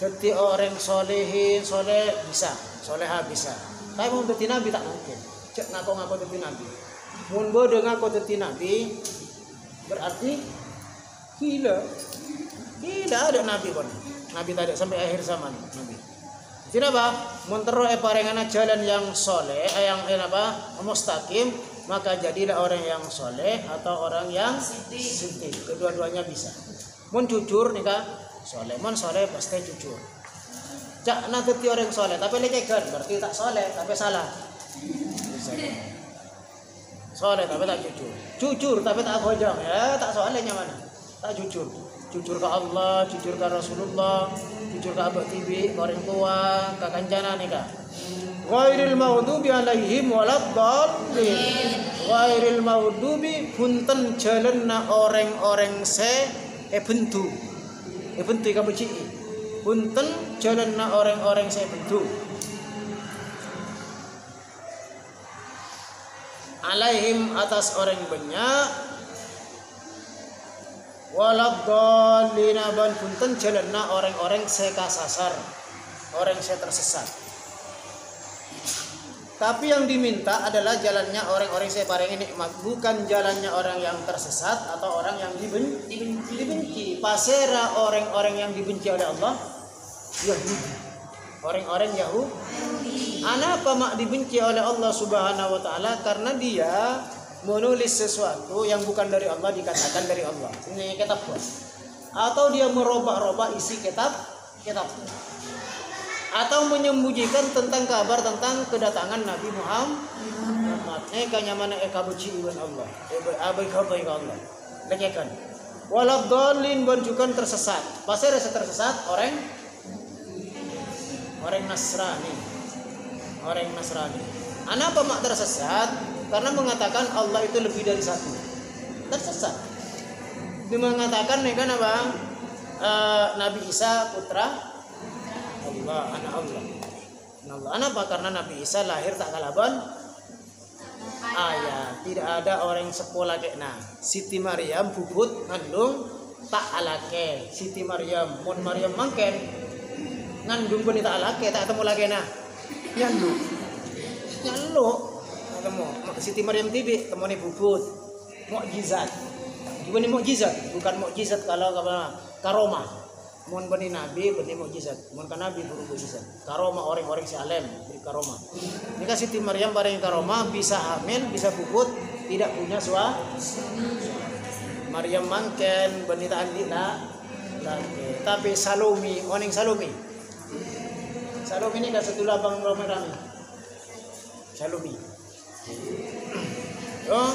Jadi orang solehin, soleh bisa. Soleha bisa. Tapi mau dadi nabi tak mungkin. Cek ngaku dadi nabi. Mun bodoh ngaku dadi nabi berarti gila ada nabi pun. Nabi tadi sampai akhir zaman nabi. Tidak apa? Mun terus parengana jalan yang soleh, yang mustaqim, maka jadilah orang yang soleh atau orang yang siddiq. Kedua-duanya bisa. Mun jujur nika soleh, mun soleh pasti jujur. Cak nanti orang soleh tapi lekekan berarti tak soleh tapi salah. Soleh tapi tak jujur tapi tak bojong ya tak solehnya mana? Tak jujur ke Allah, jujur ke Rasulullah, jujur ke abah tibi, ke orang tua, ke kancana nika. Ghairil maghdubi 'alaihim waladdallin. Ghairil maghdubi punten jalanna orang-orang bentu ka beci. Punten jalanna orang-orang saya bentuk. Alaihim atas orang banyak. Waladdallina ban punten jalanna orang-orang saya kasasar, orang saya tersesat. Tapi yang diminta adalah jalannya orang-orang saya paling nikmat, bukan jalannya orang yang tersesat atau orang yang dibenci. Pasera orang-orang yang dibenci oleh Allah Yahudi. Orang-orang Yahudi. Kenapa mak dibenci oleh Allah Subhanahu wa taala? Karena dia menulis sesuatu yang bukan dari Allah dikatakan dari Allah. Ini kitab atau dia merubah-rubah isi kitab. Atau menyembunyikan tentang kabar tentang kedatangan Nabi Muhammad. Kanya mana benci iwan Allah. Abai Allah. Lekekan. Waladdallin banjukan tersesat. Pasti rasa tersesat orang Nasrani. Kenapa mak tersesat? Karena mengatakan Allah itu lebih dari satu. Tersesat. Dia mengatakan kan apa? Nabi Isa putra Allah, anak Allah. Kenapa? Karena Nabi Isa lahir tak kalaban ayah. Tidak ada orang sepola kena. Siti Maryam bubut ngandung tak alake. Siti Maryam mun Maryam mangken ngandung pun tak alake, tak ketemu lagi nah. Nyalu ketemu Siti Maryam tibi temune bubut mukjizat. Gimana mukjizat? Bukan mukjizat kalau karomah. Mun bani nabi bani mukjizat. Mun kan nabi buru mukjizat. Karomah orang-orang si alim beri karomah. Jika Siti Maryam bareng karomah bisa hamil, bisa bubut, tidak punya Maryam mangken bani ta'andi tapi Salome, oning Salome ini dah satu labang ramai. Salome. Oh,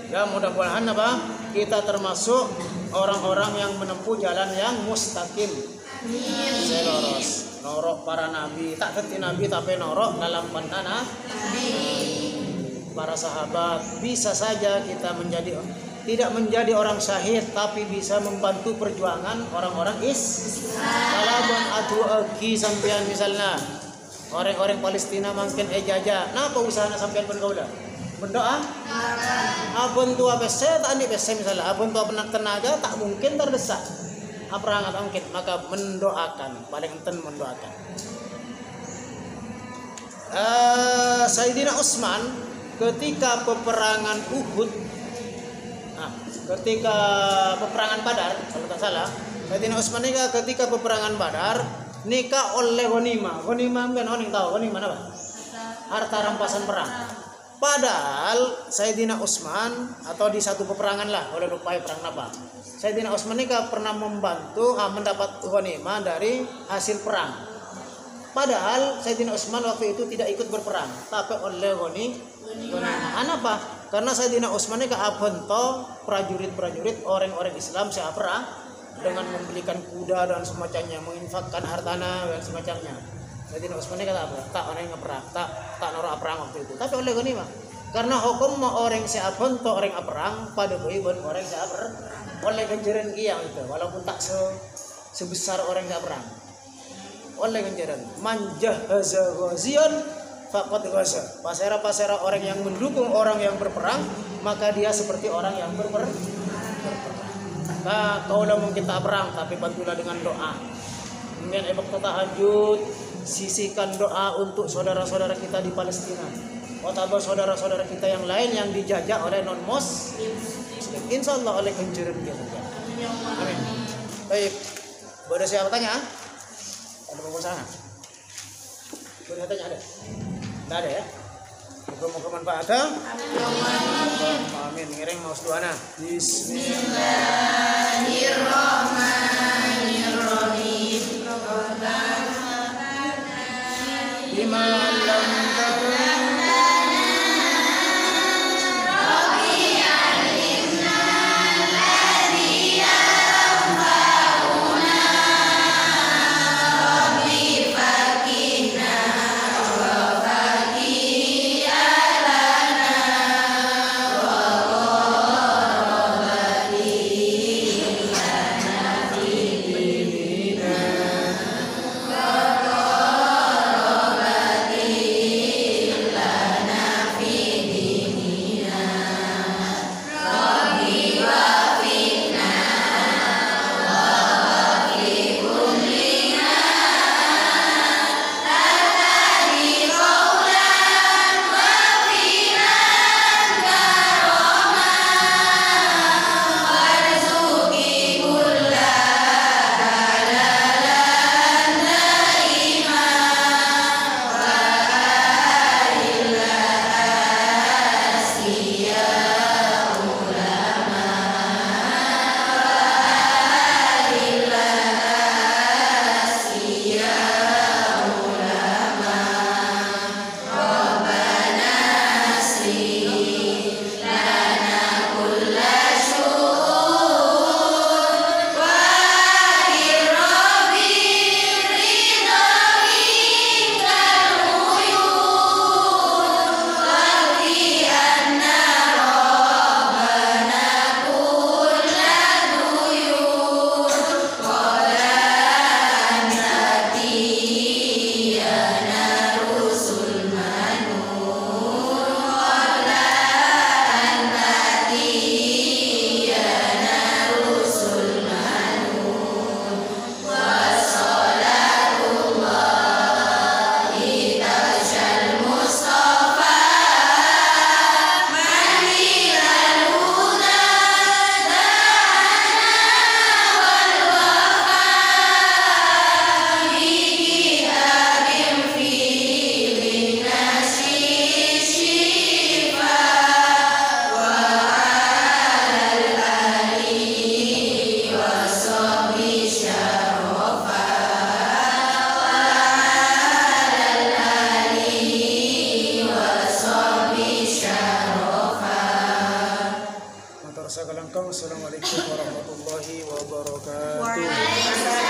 Ya mudah-mudahan apa? Kita termasuk orang-orang yang menempuh jalan yang mustaqim. Seloros, norok para nabi, tak keti nabi tapi norok dalam pandangan para sahabat. Bisa saja kita tidak menjadi orang syahid, tapi bisa membantu perjuangan orang-orang Islam. Atu agi sampean misalnya orang-orang Palestina makin jajah. Napa usaha sampean bergaula? Berdoa. Abon tua pese tak andi pese misalnya. Abon tua penak tenaga tak mungkin terdesak. Apa nggak mungkin? Maka mendoakan, paling penting mendoakan. Sayyidina Utsman ketika peperangan Uhud, ketika peperangan Badar, kalau tak salah, Sayyidina Utsman ini ketika peperangan Badar nikah oleh ghanimah. Ghanimah kan orang tahu ghanimah apa? Harta rampasan perang. Padahal Sayyidina Utsman atau di satu peperangan lah, oleh lupa perang apa? Sayyidina Utsman ini pernah membantu mendapat ghanimah dari hasil perang. Padahal Sayyidina Utsman waktu itu tidak ikut berperang, tapi oleh ghanimah. Kenapa? Karena Sayyidina Utsman ini abento prajurit-prajurit orang-orang Islam perang dengan membelikan kuda dan semacamnya, menginfakkan hartana dan semacamnya. Sayyidina Utsman ini kata apa? Tak orang yang perang, tak norak perang waktu itu. Tapi oleh ghanimah. Karena hukum orang abento orang perang pada boybon orang perang oleh ganjaran kiang itu, walaupun tak sebesar orang perang. Oleh ganjaran manjah ghazian faqad ghaza. Pasera orang yang mendukung orang yang berperang, maka dia seperti orang yang berperang. Nah, kaulah mungkin tak perang, tapi bantulah dengan doa. Mungkin waktu tahajud, sisihkan doa untuk saudara-saudara kita di Palestina. Atau saudara-saudara kita yang lain yang dijajah oleh non-muslim. Insyaallah oleh ganjaran kita. Amin. Baik. Boleh siapa tanya? Ada proposal? Boleh tanya ada? Tidak ada ya? Moga-moga manfaat. Amin. Ngiring mau doana. Bismillahirrahmanirrahim. Bima lam